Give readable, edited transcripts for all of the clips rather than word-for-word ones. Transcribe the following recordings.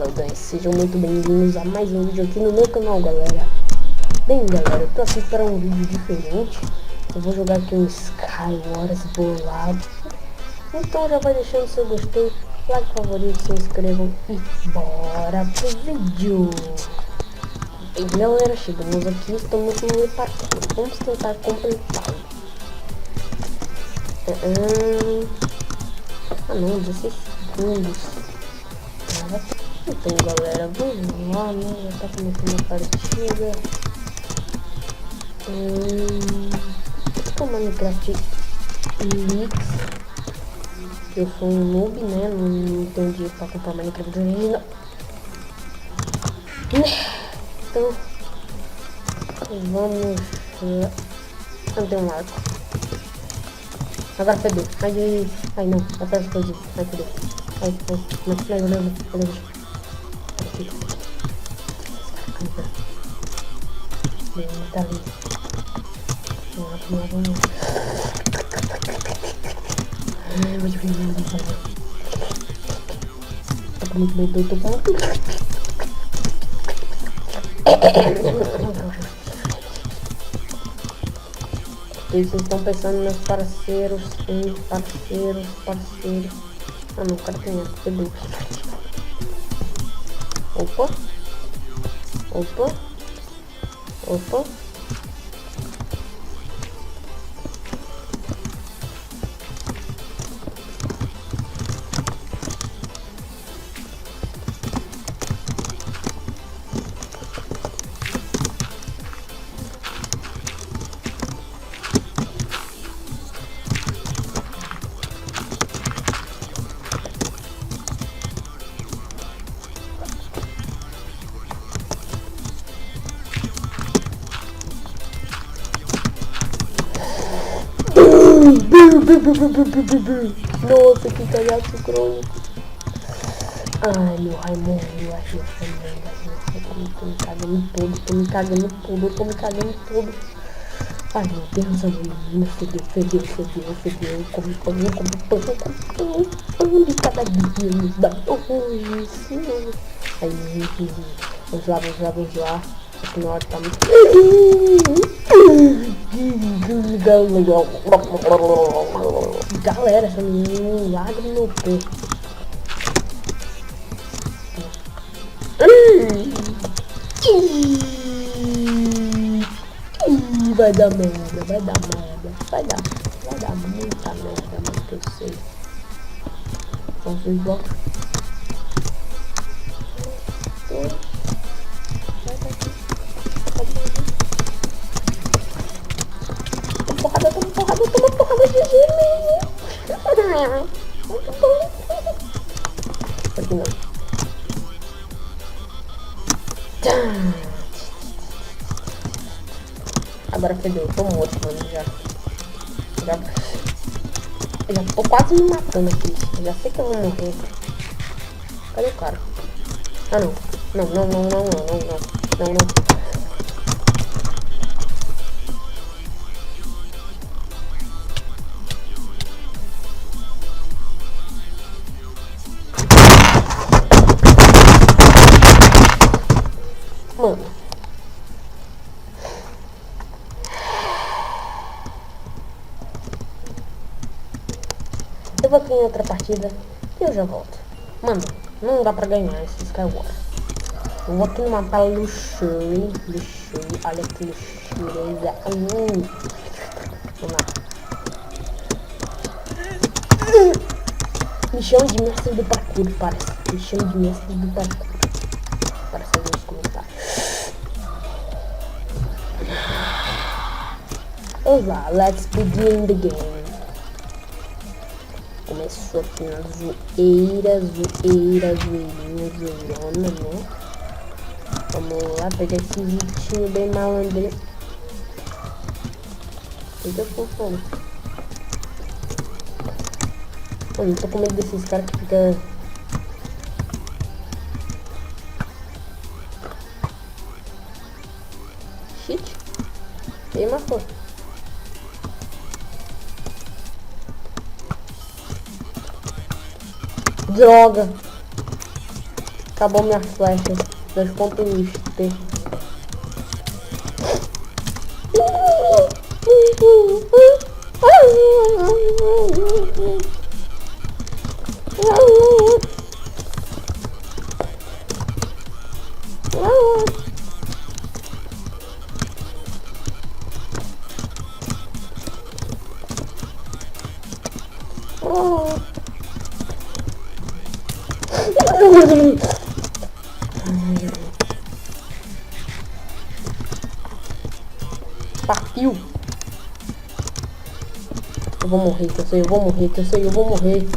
Fala, Gans, sejam muito bem-vindos a mais um vídeo aqui no meu canal, galera. Bem, galera, eu tô aqui para um vídeo diferente. Eu vou jogar aqui um Skywars bolado. Então já vai deixando seu gostei, like, favorito, se inscrevam e bora pro vídeo. Bem, galera, chegamos aqui, estamos no parkour. Vamos tentar completá-lo. Ah não, 16 segundos. Então, galera, vamos lá, né? Já tá começando a partida. Esse é o Minecraft Leaks. Eu sou um noob, né? Não tenho dinheiro pra comprar Minecraft original. Então, vamos. Não tem um arco. Agora perdeu. Ai não, a peça explodiu. Ai, perdeu. Ai, não. Tá ali. Vamos. Ai, vou te tô com muito medo, tô com muito medo. Vocês estão pensando nos parceiros, parceiros. Ah não, o cara tem essa, perdeu. Opa. Nossa, que cagaço crônico. Ai, meu Raimundo, eu acho que tô me cagando todo. Ai, meu Deus, a menina fedeu. Come pão de cada dia, me dá hoje, senhor. Aí, vamos lá. Aqui na hora tá muito... Galera, essa menina é um lágrima no meu pé. Vai dar merda. Vai dar muita merda, mas que eu sei. Vamos ver igual. Toma porrada de gelo. Muito bom. Aqui não. Agora fedeu, eu tô morto, mano. Já tô quase me matando aqui. Eu já sei que eu vou morrer. Cadê o cara? Ah não. Não. Mano, eu vou aqui em outra partida e eu já volto. Mano, não dá pra ganhar esse Skywars. Eu vou aqui no mapa Luxury. Olha que luxureza. Vamos lá. Me chama de mestre do parkour, parece. Para fazer os comentários. Vamos lá, let's begin the game. Começou aqui na zoeirona, né? Vamos lá, pegar esse vitinho bem malandro. Fica com fome. Mano, tô com medo desses caras que ficam... Shit. Me matou. Droga. Acabou minha flecha. 2.t. Partiu. Eu vou morrer, que eu sei, eu vou morrer, que eu sei, eu vou morrer.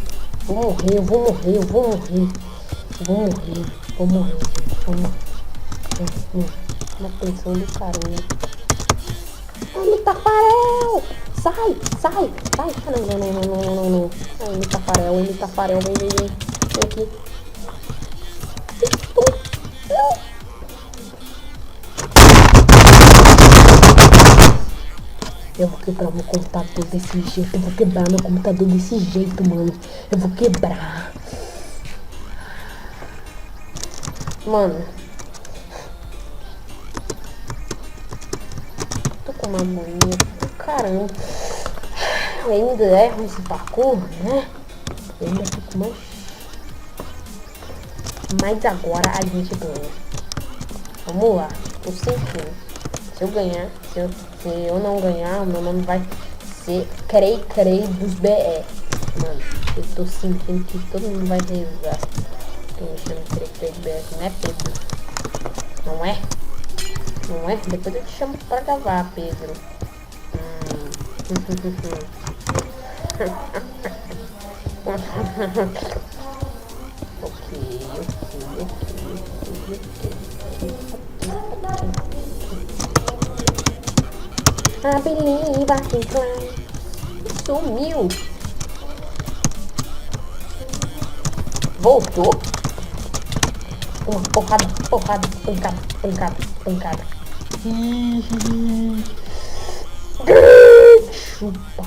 Vou morrer, eu vou morrer, eu vou morrer. Eu vou morrer, vou morrer, gente. Vou morrer. Uma tensão do caramba. Ai, Tafarel! Sai, sai, sai. Não. Ai, Tafarel, vem. Vem aqui. Eu vou quebrar meu computador desse jeito. Eu vou quebrar meu computador desse jeito, mano. Eu vou quebrar. Mano. Tô com uma agonia. Caramba. Eu ainda erro esse parkour, né? Eu ainda fico mais... Mas agora a gente ganha. Vamos lá. Tô sentindo. Se eu ganhar, se eu não ganhar, o meu nome vai ser Crei dos BR. Mano, eu tô sentindo que todo mundo vai rezar. Quem me chama Crei dos BR, não é Pedro? Não é? Não é? Depois eu te chamo pra gravar, Pedro. Ok. I believe I can fly. Sumiu. Voltou. Uma porrada, pancada. Chupa.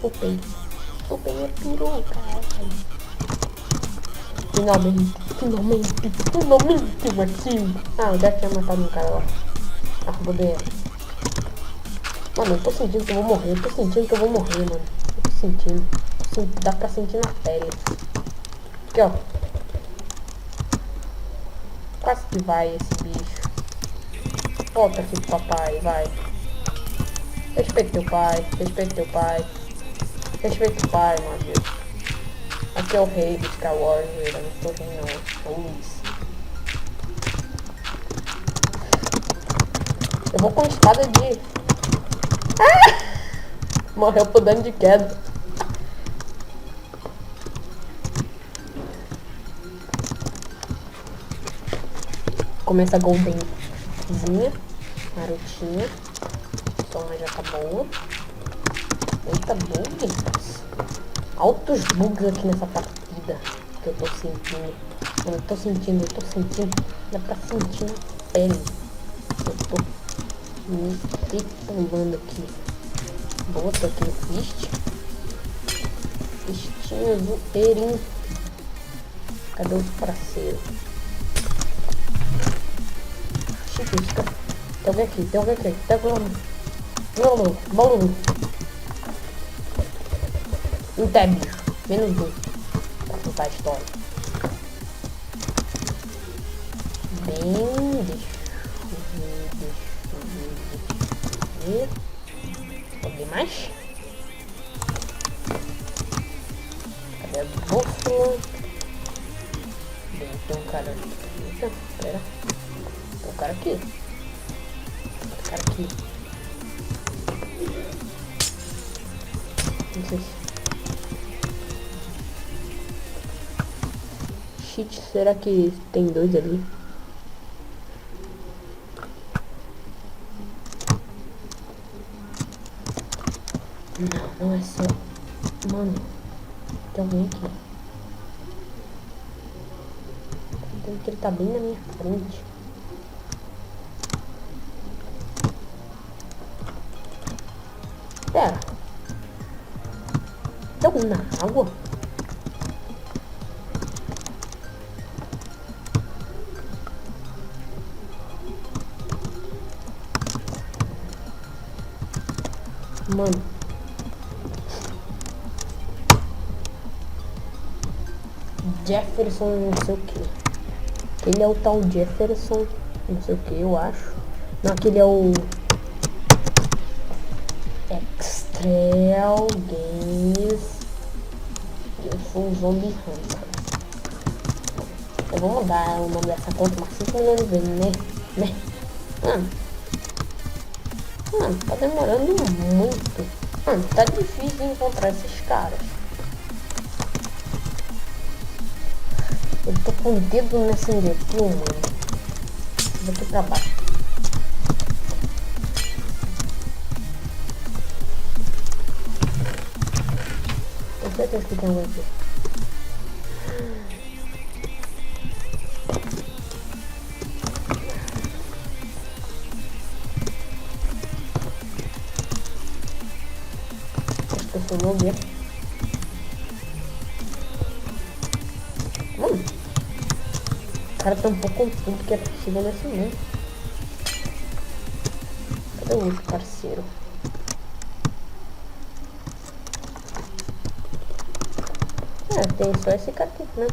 Chupei a peruca, caralho. Finalmente, Matinho. Ah, eu já tinha matado um cara lá. Arrodeia. Mano, eu tô sentindo que eu vou morrer. Mano. Eu tô sentindo. Dá pra sentir na pele. Aqui, ó. Quase que vai esse bicho. Volta aqui pro papai, vai. Respeita teu pai. Respeita o pai, meu Deus. Aqui é o rei do Star Wars, eu não tô rei não. É o Luiz. Eu vou com espada de... Morreu por dano de queda. Começa a goldenzinha. Marotinha. O som já tá boa. Eita, bugs. Altos bugs aqui nessa partida. Que eu tô sentindo. Eu tô sentindo. Dá pra sentir na pele. Eu tô me tripulando aqui. Boa, tô aqui no Fist. Fistinho zoeirinho. Cadê os parceiros? Chiquisca. Tem alguém aqui. Tá com bolo. Não tem bicho. Menos um. Pra contar a história. Bem, deixa eu ver. Alguém mais? Cadê a búfala? Bem, tem um cara aqui. Eita, pera. Tem um cara aqui. Não sei se... Shit, será que tem dois ali? Não é só... Mano, tem alguém aqui. Tem que ele tá bem na minha frente. Pera. Tem alguém na água? Mano. Jefferson não sei o que. Ele é o tal Jefferson, não sei o que, eu acho. Não, aquele é o Extrail Games. Eu sou um Zombie Hunter. Eu vou mudar o nome dessa conta umas 5 milhões de vezes, né? Mano, tá demorando muito. Mano, tá difícil de encontrar esses caras. Eu tô com o dedo nessa direção, mano. Vou aqui pra baixo. Com certeza que tem alguém aqui. Acho que eu sou novo, né? Mano, o cara tá um pouco com tudo que é possível nesse mundo. Cadê o outro parceiro? Tem só esse cara aqui, né?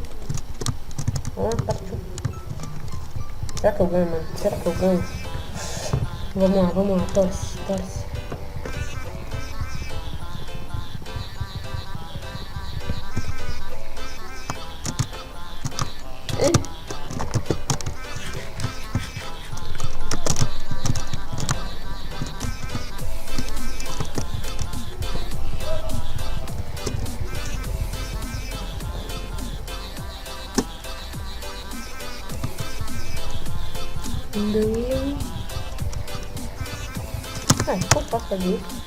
Vamos lá, partiu. Será que eu ganho, mano? Será que eu ganho? Vamos lá, torce. Como posso fazer isso?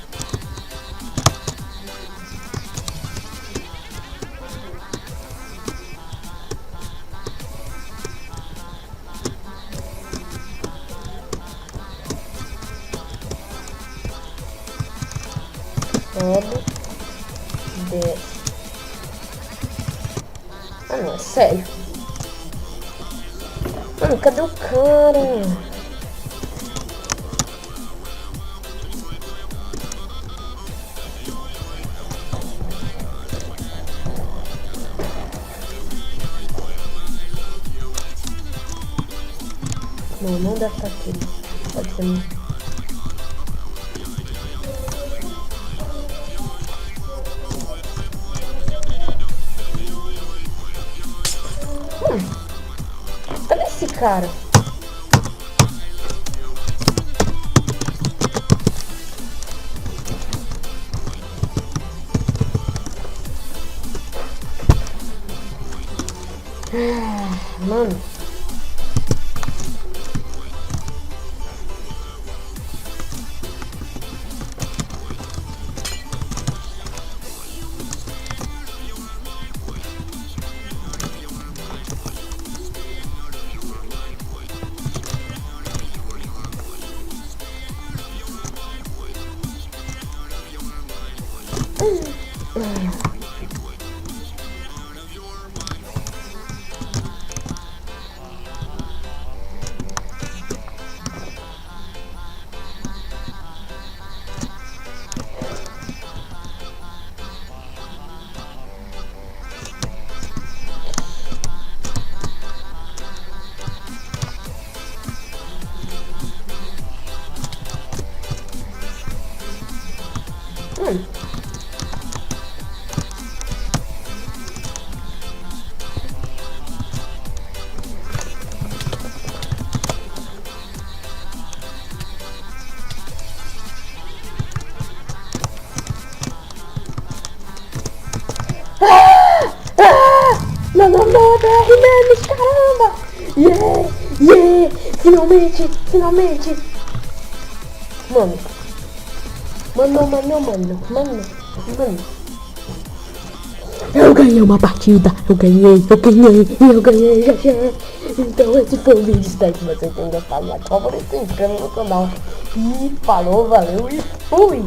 Sobe, desce. Ah, não, é sério. Mano, cadê o cara? Não deve estar aqui. Pode ser. Cadê esse cara? Mano. Meu nome é BR Memes, caramba! Yeah! Finalmente! Mano. Eu ganhei uma partida, eu ganhei, já. Então esse foi o vídeo, espero que vocês tenham gostado. Like, favorito, se inscreva no canal. E falou, valeu e fui!